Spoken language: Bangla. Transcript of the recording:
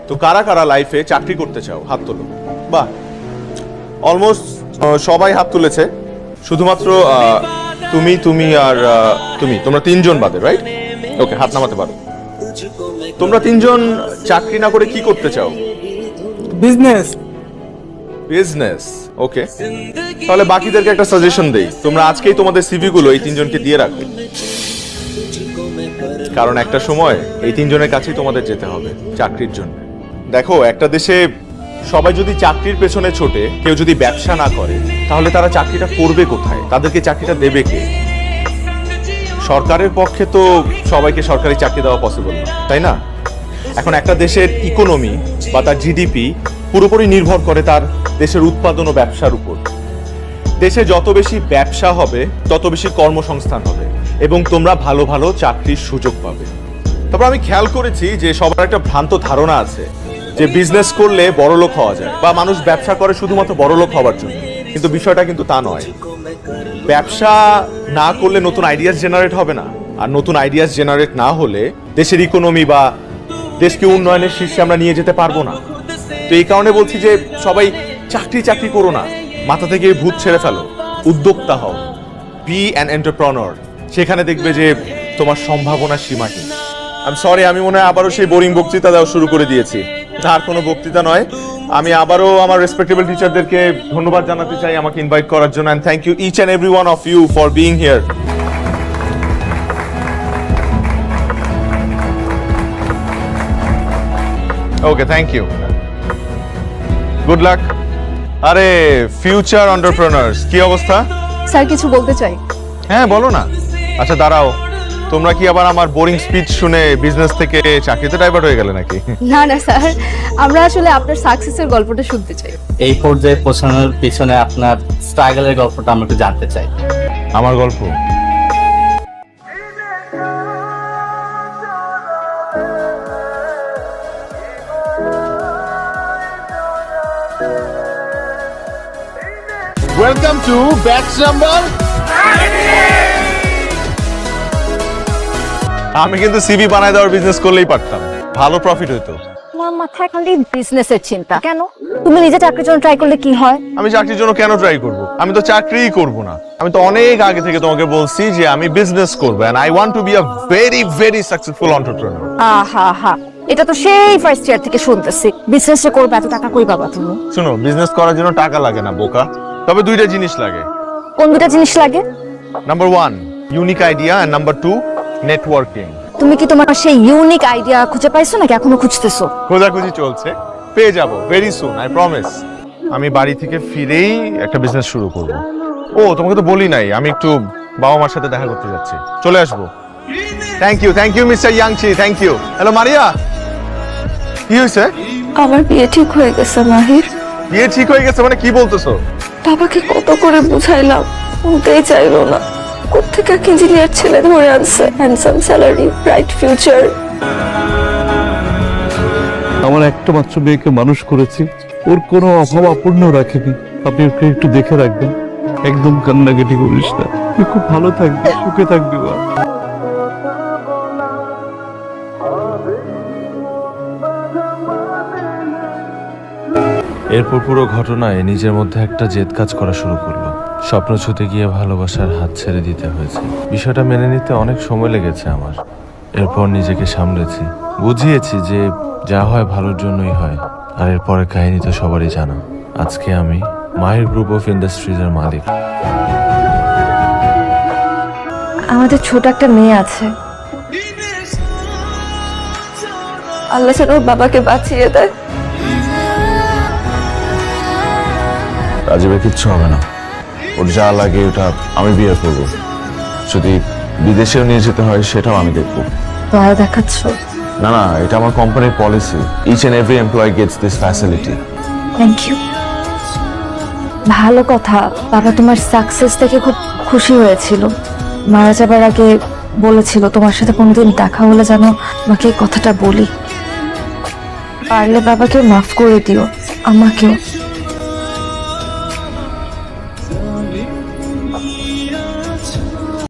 তো কারা কারা লাইফে চাকরি করতে চাও হাত তোলো। বাহ, অলমোস্ট সবাই হাত তুলেছে, শুধুমাত্র তুমি তুমি আর তোমরা তিনজন বাদে, রাইট? ওকে, হাত নামাতে পারো। তোমরা তিনজন চাকরি না করে কি করতে চাও? বিজনেস। বিজনেস, ওকে। তাহলে বাকিদেরকে একটা সাজেশন দেই, তোমরা আজকেই তোমাদের সিভি গুলো এই তিনজনকে দিয়ে রাখো, কারণ একটা সময় এই তিনজনের কাছেই তোমাদের যেতে হবে চাকরির জন্য। দেখো, একটা দেশে সবাই যদি চাকরির পেছনে ছোটে, কেউ যদি ব্যবসা না করে, তাহলে তারা চাকরিটা করবে কোথায়? তাদেরকে চাকরিটা দেবে কে? সরকারের পক্ষে তো সবাইকে সরকারি চাকরি দেওয়া পসিবল না, তাই না? এখন একটা দেশের ইকোনমি বা তার জিডিপি পুরোপুরি নির্ভর করে তার দেশের উৎপাদন ও ব্যবসার উপর। দেশে যত বেশি ব্যবসা হবে, তত বেশি কর্মসংস্থান হবে এবং তোমরা ভালো ভালো চাকরির সুযোগ পাবে। তারপর আমি খেয়াল করেছি যে সবার একটা ভ্রান্ত ধারণা আছে যে বিজনেস করলে বড়লোক হওয়া যায়, বা মানুষ ব্যবসা করে শুধুমাত্র বড়লোক হওয়ার জন্য, কিন্তু বিষয়টা কিন্তু তা নয়। ব্যবসা না করলে নতুন আইডিয়াস জেনারেট হবে না, আর নতুন আইডিয়াস জেনারেট না হলে দেশের ইকোনমি বা দেশকে উন্নয়নের শীর্ষে আমরা নিয়ে যেতে পারবো না। তো এই কারণে বলছি যে সবাই চাকরি চাকরি করো না, মাথা থেকে ভূত ছেড়ে ফেলো, উদ্যোক্তা হও, বি অ্যান এন্টারপ্রেনার। সেখানে দেখবে যে তোমার সম্ভাবনা সীমাহীন। আমি সরি, আমি মনে হয় আবারও সেই বোরিং বক্তৃতা দেওয়া শুরু করে দিয়েছি। আর কোনো বক্তৃতা নয়, আমি আবারও আমার রেসপেক্টেবল টিচারদেরকে ধন্যবাদ জানাতে চাই আমাকে ইনভাইট করার জন্য, and thank you each and every one of you for being here. Okay, thank you, good luck. আরে ফিউচার এন্টারপ্রেনার্স, কি অবস্থা? স্যার কিছু বলতে চাই। হ্যাঁ বলো না। আচ্ছা দাঁড়াও, তোমরা কি আবার আমার বোরিং স্পিচ শুনে বিজনেস থেকে চাকরিতে ডাইভার্ট হয়ে গেলে নাকি? না না স্যার, আমরা আসলে আপনার সাকসেসের গল্পটা শুনতে চাই। এই পর্যায়ে পৌঁছানোর পিছনে আপনার স্ট্রাগলের গল্পটা আমরা একটু জানতে চাই। আমার গল্প? Welcome to batch number. আমি কিন্তু সিভি বানায় দেওয়ার বিজনেস করলেই পারতাম, ভালো প্রফিট হইতো। আমার মাথায় খালি বিজনেসের চিন্তা। কেন? তুমি নিজে চাকরির জন্য ট্রাই করলে কি হয়? আমি চাকরির জন্য কেন ট্রাই করব? আমি তো চাকরিই করব না। আমি তো অনেক আগে থেকে তোমাকে বলছি যে আমি বিজনেস করব, and I want to be a very very successful entrepreneur. আহা হা, এটা তো সেই ফার্স্ট ইয়ার থেকে শুনতেছি। বিজনেস যে করবে, এত টাকা কই পাবা তুমি? শোনো, বিজনেস করার জন্য টাকা লাগে না বোকা, তবে দুইটা জিনিস লাগে। কোন দুটা জিনিস লাগে? Number 1 unique idea, and number 2 networking. তুমি কি তোমার সেই ইউনিক আইডিয়া খুঁজে পাইছো নাকি এখনো খুঁজতেছো? খোঁজাখুঁজি চলছে, পেয়ে যাব ভেরি সুন, আই প্রমিস। আমি বাড়ি থেকে ফিরেই একটা বিজনেস শুরু করব। ও তোমাকে তো বলি নাই, আমি একটু বাবা মার সাথে দেখা করতে যাচ্ছি, চলে আসবো। Thank you mister Yangchi, thank you. Hello Maria, কি হয়েছে? আমার বিয়ে ঠিক হয়ে গেছে মাহির। বিয়ে ঠিক হয়ে গেছে মানে কি বলতেছো? বাবাকে কত করে বুঝাইলাম, শুনতেই চাইলো না। কোত্থেকে এক ইঞ্জিনিয়ার ছেলে ধরে আনছে, হ্যান্ডসাম স্যালারি, ব্রাইট ফিউচার। আমার একটা মাত্র মেয়েকে মানুষ করেছি, ওর কোনো অভাব অপূর্ণ রাখেনি। আপনি ওকে একটু দেখে রাখবেন, একদম কান্নাকাটি করিস না। তুই খুব ভালো থাকবি, সুখে থাকবি। এরপর পুরো ঘটনায় নিজের মধ্যে একটা জেদ কাজ করা শুরু করলো। স্বপ্ন ছুঁতে গিয়ে ভালোবাসার হাত ছেড়ে দিতে হয়েছে। বিষয়টা মেনে নিতে অনেক সময় লেগেছে আমার। এরপর নিজেকে সামলেছি, বুঝিয়েছি যে যা হয় ভালোর জন্যই হয়। আর এরপরের কাহিনী তো সবারই জানা। আজকে আমি মাহির গ্রুপ অফ ইন্ডাস্ট্রিজের মালিক। আমাদের ছোট একটা মেয়ে আছে, আল্লাহ যেন ওর বাবাকে বাঁচিয়ে দেয়। রাজীবের কিচ্ছু হবে না, ওর যা লাগে ওটা আমি বিয়ে করবো। যদি বিদেশেও নিয়ে যেতে হয় সেটাও আমি দেখবো। দয়া দেখাচ্ছ? না না, এটা আমার কোম্পানির policy. Each and every employee gets this facility. Thank you. ভালো কথা, বাবা তোমার সাকসেস থেকে খুব খুশি হয়েছিল। মারা যাবার আগে বলেছিল তোমার সাথে কোনোদিন দেখা হলে যেন আমাকে এই কথাটা বলি। পারলে বাবাকে মাফ করে দিও, আমাকেও।